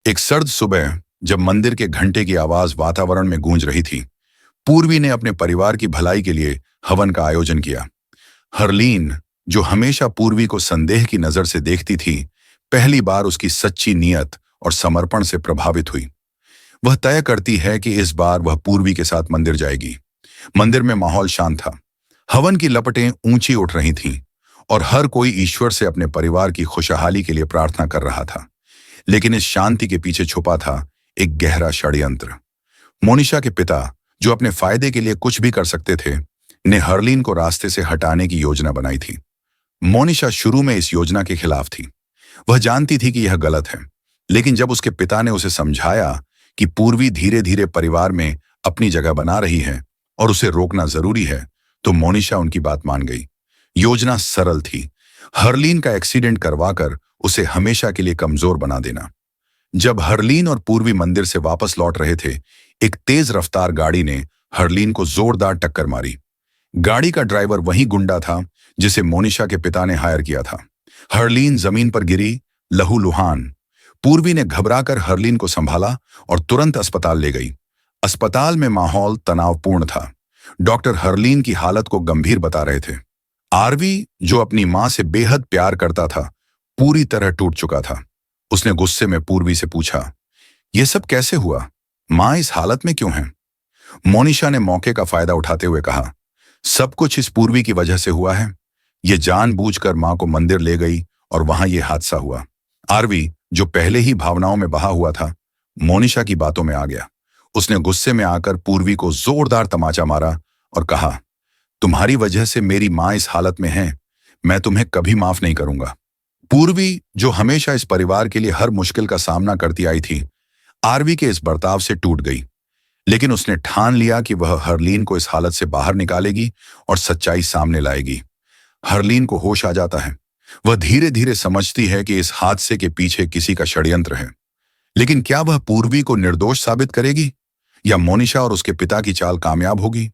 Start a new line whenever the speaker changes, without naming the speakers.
एक सर्द सुबह जब मंदिर के घंटे की आवाज वातावरण में गूंज रही थी, पूर्वी ने अपने परिवार की भलाई के लिए हवन का आयोजन किया। हरलीन, जो हमेशा पूर्वी को संदेह की नजर से देखती थी, पहली बार उसकी सच्ची नीयत और समर्पण से प्रभावित हुई। वह तय करती है कि इस बार वह पूर्वी के साथ मंदिर जाएगी। मंदिर में माहौल शांत था। हवन की लपटें ऊंची उठ रही थीं और हर कोई ईश्वर से अपने परिवार की खुशहाली के लिए प्रार्थना कर रहा था। लेकिन इस शांति के पीछे छुपा था एक गहरा षड्यंत्र। मोनिशा के पिता, जो अपने फायदे के लिए कुछ भी कर सकते थे, ने हरलीन को रास्ते से हटाने की योजना बनाई थी। मोनिशा शुरू में इस योजना के खिलाफ थी। वह जानती थी कि यह गलत है, लेकिन जब उसके पिता ने उसे समझाया कि पूर्वी धीरे धीरे परिवार में अपनी जगह बना रही है और उसे रोकना जरूरी है, तो मोनिशा उनकी बात मान गई। योजना सरल थी, हरलीन का एक्सीडेंट करवाकर उसे हमेशा के लिए कमजोर बना देना। जब हरलीन और पूर्वी मंदिर से वापस लौट रहे थे, एक तेज रफ्तार गाड़ी ने हरलीन को जोरदार टक्कर मारी। गाड़ी का ड्राइवर वही गुंडा था जिसे मोनिशा के पिता ने हायर किया था। हरलीन जमीन पर गिरी, लहूलुहान। पूर्वी ने घबराकर हरलीन को संभाला और तुरंत अस्पताल ले गई। अस्पताल में माहौल तनावपूर्ण था। डॉक्टर हरलीन की हालत को गंभीर बता रहे थे। आरवी, जो अपनी मां से बेहद प्यार करता था, पूरी तरह टूट चुका था। उसने गुस्से में पूर्वी से पूछा, यह सब कैसे हुआ? मां इस हालत में क्यों है? मोनिशा ने मौके का फायदा उठाते हुए कहा, सब कुछ इस पूर्वी की वजह से हुआ है। ये जानबूझकर मां को मंदिर ले गई और वहां यह हादसा हुआ। आरवी, जो पहले ही भावनाओं में बहा हुआ था, मोनिशा की बातों में आ गया। उसने गुस्से में आकर पूर्वी को जोरदार तमाचा मारा और कहा, तुम्हारी वजह से मेरी मां इस हालत में है। मैं तुम्हें कभी माफ नहीं करूंगा। पूर्वी, जो हमेशा इस परिवार के लिए हर मुश्किल का सामना करती आई थी, आरवी के इस बर्ताव से टूट गई। लेकिन उसने ठान लिया कि वह हरलीन को इस हालत से बाहर निकालेगी और सच्चाई सामने लाएगी। हरलीन को होश आ जाता है। वह धीरे धीरे समझती है कि इस हादसे के पीछे किसी का षड्यंत्र है। लेकिन क्या वह पूर्वी को निर्दोष साबित करेगी या मोनिशा और उसके पिता की चाल कामयाब होगी?